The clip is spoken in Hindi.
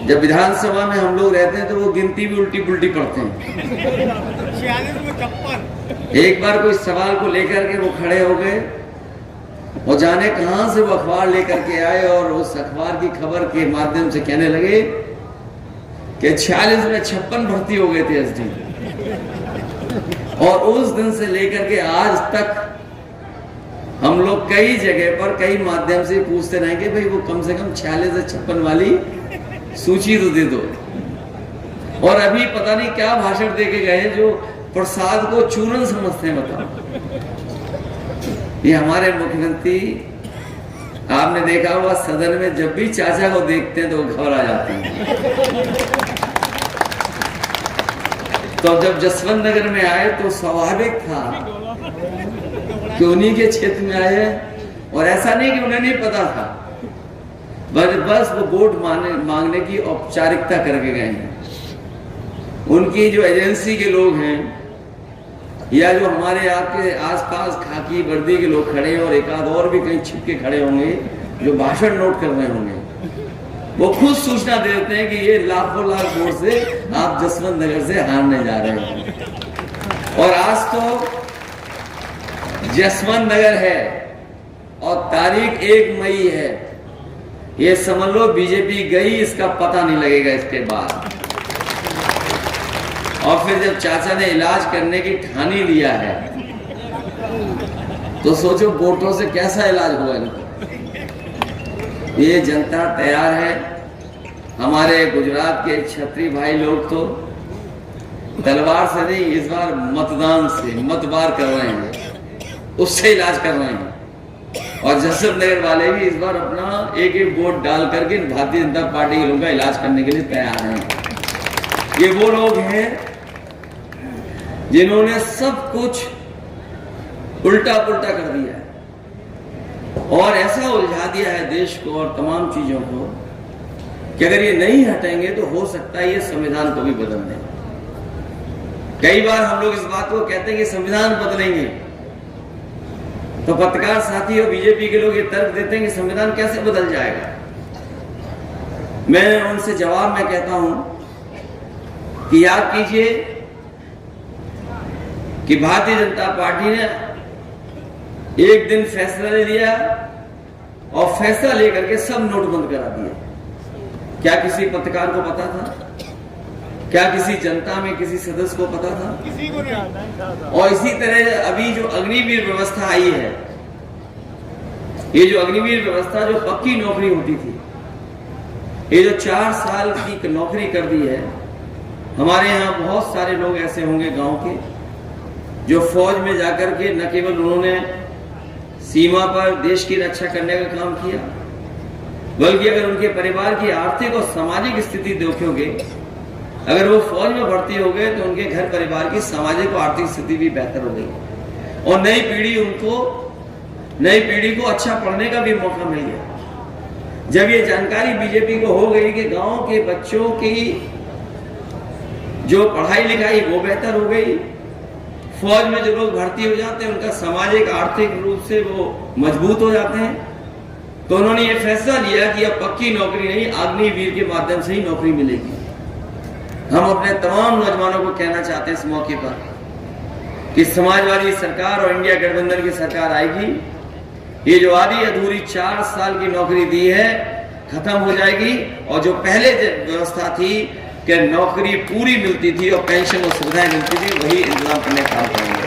जब विधानसभा में हम लोग रहते हैं तो वो गिनती भी उल्टी पुल्टी पढ़ते हैं। 46 एक बार कोई सवाल को लेकर के वो खड़े हो गए और जाने कहां से वो अखबार लेकर के आए और उस अखबार की खबर के माध्यम से कहने लगे कि 46 में 56 भर्ती हो गए थे एसडी। और उस दिन से लेकर के आज तक हम लोग कई जगह पर कई माध्यम से पूछते रहे कि भाई वो कम से कम 46 से 56 वाली सूची तो दे दो। और अभी पता नहीं क्या भाषण दे के गए जो प्रसाद को चूरन समझते हैं। बताओ, ये हमारे मुख्यमंत्री, आपने देखा होगा सदन में जब भी चाचा को देखते हैं तो वो घबरा जाते हैं। तो जब जसवंत नगर में आए तो स्वाभाविक था कि उन्हीं के क्षेत्र में आए, और ऐसा नहीं कि उन्हें नहीं पता था, बस वो वोट मांगने की औपचारिकता करके गए हैं। उनकी जो एजेंसी के लोग हैं या जो हमारे आपके आसपास खाकी वर्दी के लोग खड़े हैं और एक आध और भी कहीं छिप के खड़े होंगे जो भाषण नोट कर रहे होंगे, वो खुद सूचना देते हैं कि ये लाखों लाख वोट से आप जसवंत नगर से हारने जा रहे हैं। और आज तो जसवंत नगर है और तारीख 1 मई है। ये समझ लो बीजेपी गई, इसका पता नहीं लगेगा इसके बाद। और फिर जब चाचा ने इलाज करने की ठानी लिया है तो सोचो वोटों से कैसा इलाज होगा इनको। ये जनता तैयार है। हमारे गुजरात के क्षत्रिय भाई लोग तो तलवार से नहीं, इस बार मतदान से मतबार कर रहे हैं, उससे इलाज कर रहे हैं। और जसवंत नगर वाले भी इस बार अपना एक एक वोट डाल करके भारतीय जनता पार्टी के लोगों का इलाज करने के लिए तैयार हैं। ये वो लोग हैं जिन्होंने सब कुछ उल्टा पुल्टा कर दिया है और ऐसा उलझा दिया है देश को और तमाम चीजों को कि अगर ये नहीं हटेंगे तो हो सकता है ये संविधान को भी बदल दें। कई बार हम लोग इस बात को कहते हैं कि संविधान बदलेंगे, तो पत्रकार साथी और बीजेपी के लोग ये तर्क देते हैं कि संविधान कैसे बदल जाएगा। मैं उनसे जवाब में कहता हूं कि याद कीजिए कि भारतीय जनता पार्टी ने एक दिन फैसला ले लिया और फैसला लेकर के सब नोट बंद करा दिए। क्या किसी पत्रकार को पता था? क्या किसी जनता में किसी सदस्य को पता था? किसी को नहीं। और इसी तरह अभी जो अग्निवीर व्यवस्था आई है, ये जो अग्निवीर व्यवस्था जो पक्की नौकरी होती थी, ये जो 4 साल की नौकरी कर दी है। हमारे यहाँ बहुत सारे लोग ऐसे होंगे गांव के जो फौज में जाकर के न केवल उन्होंने सीमा पर देश की रक्षा करने का काम किया, बल्कि अगर उनके परिवार की आर्थिक और सामाजिक स्थिति देखोगे, अगर वो फौज में भर्ती हो गए तो उनके घर परिवार की सामाजिक और आर्थिक स्थिति भी बेहतर हो गई और नई पीढ़ी को अच्छा पढ़ने का भी मौका मिल गया। जब ये जानकारी बीजेपी को हो गई कि गांव के बच्चों की जो पढ़ाई लिखाई वो बेहतर हो गई, फौज में जो लोग भर्ती हो जाते हैं उनका सामाजिक आर्थिक रूप से वो मजबूत हो जाते हैं, तो उन्होंने ये फैसला लिया कि अब पक्की नौकरी नहीं, अग्निवीर के माध्यम से ही नौकरी मिलेगी। हम अपने तमाम नौजवानों को कहना चाहते हैं इस मौके पर कि समाजवादी सरकार और इंडिया गठबंधन की सरकार आएगी, ये जो आधी अधूरी 4 साल की नौकरी दी है खत्म हो जाएगी और जो पहले व्यवस्था थी कि नौकरी पूरी मिलती थी और पेंशन और सुविधाएं मिलती थी, वही इंतजाम करने का काम करेंगे।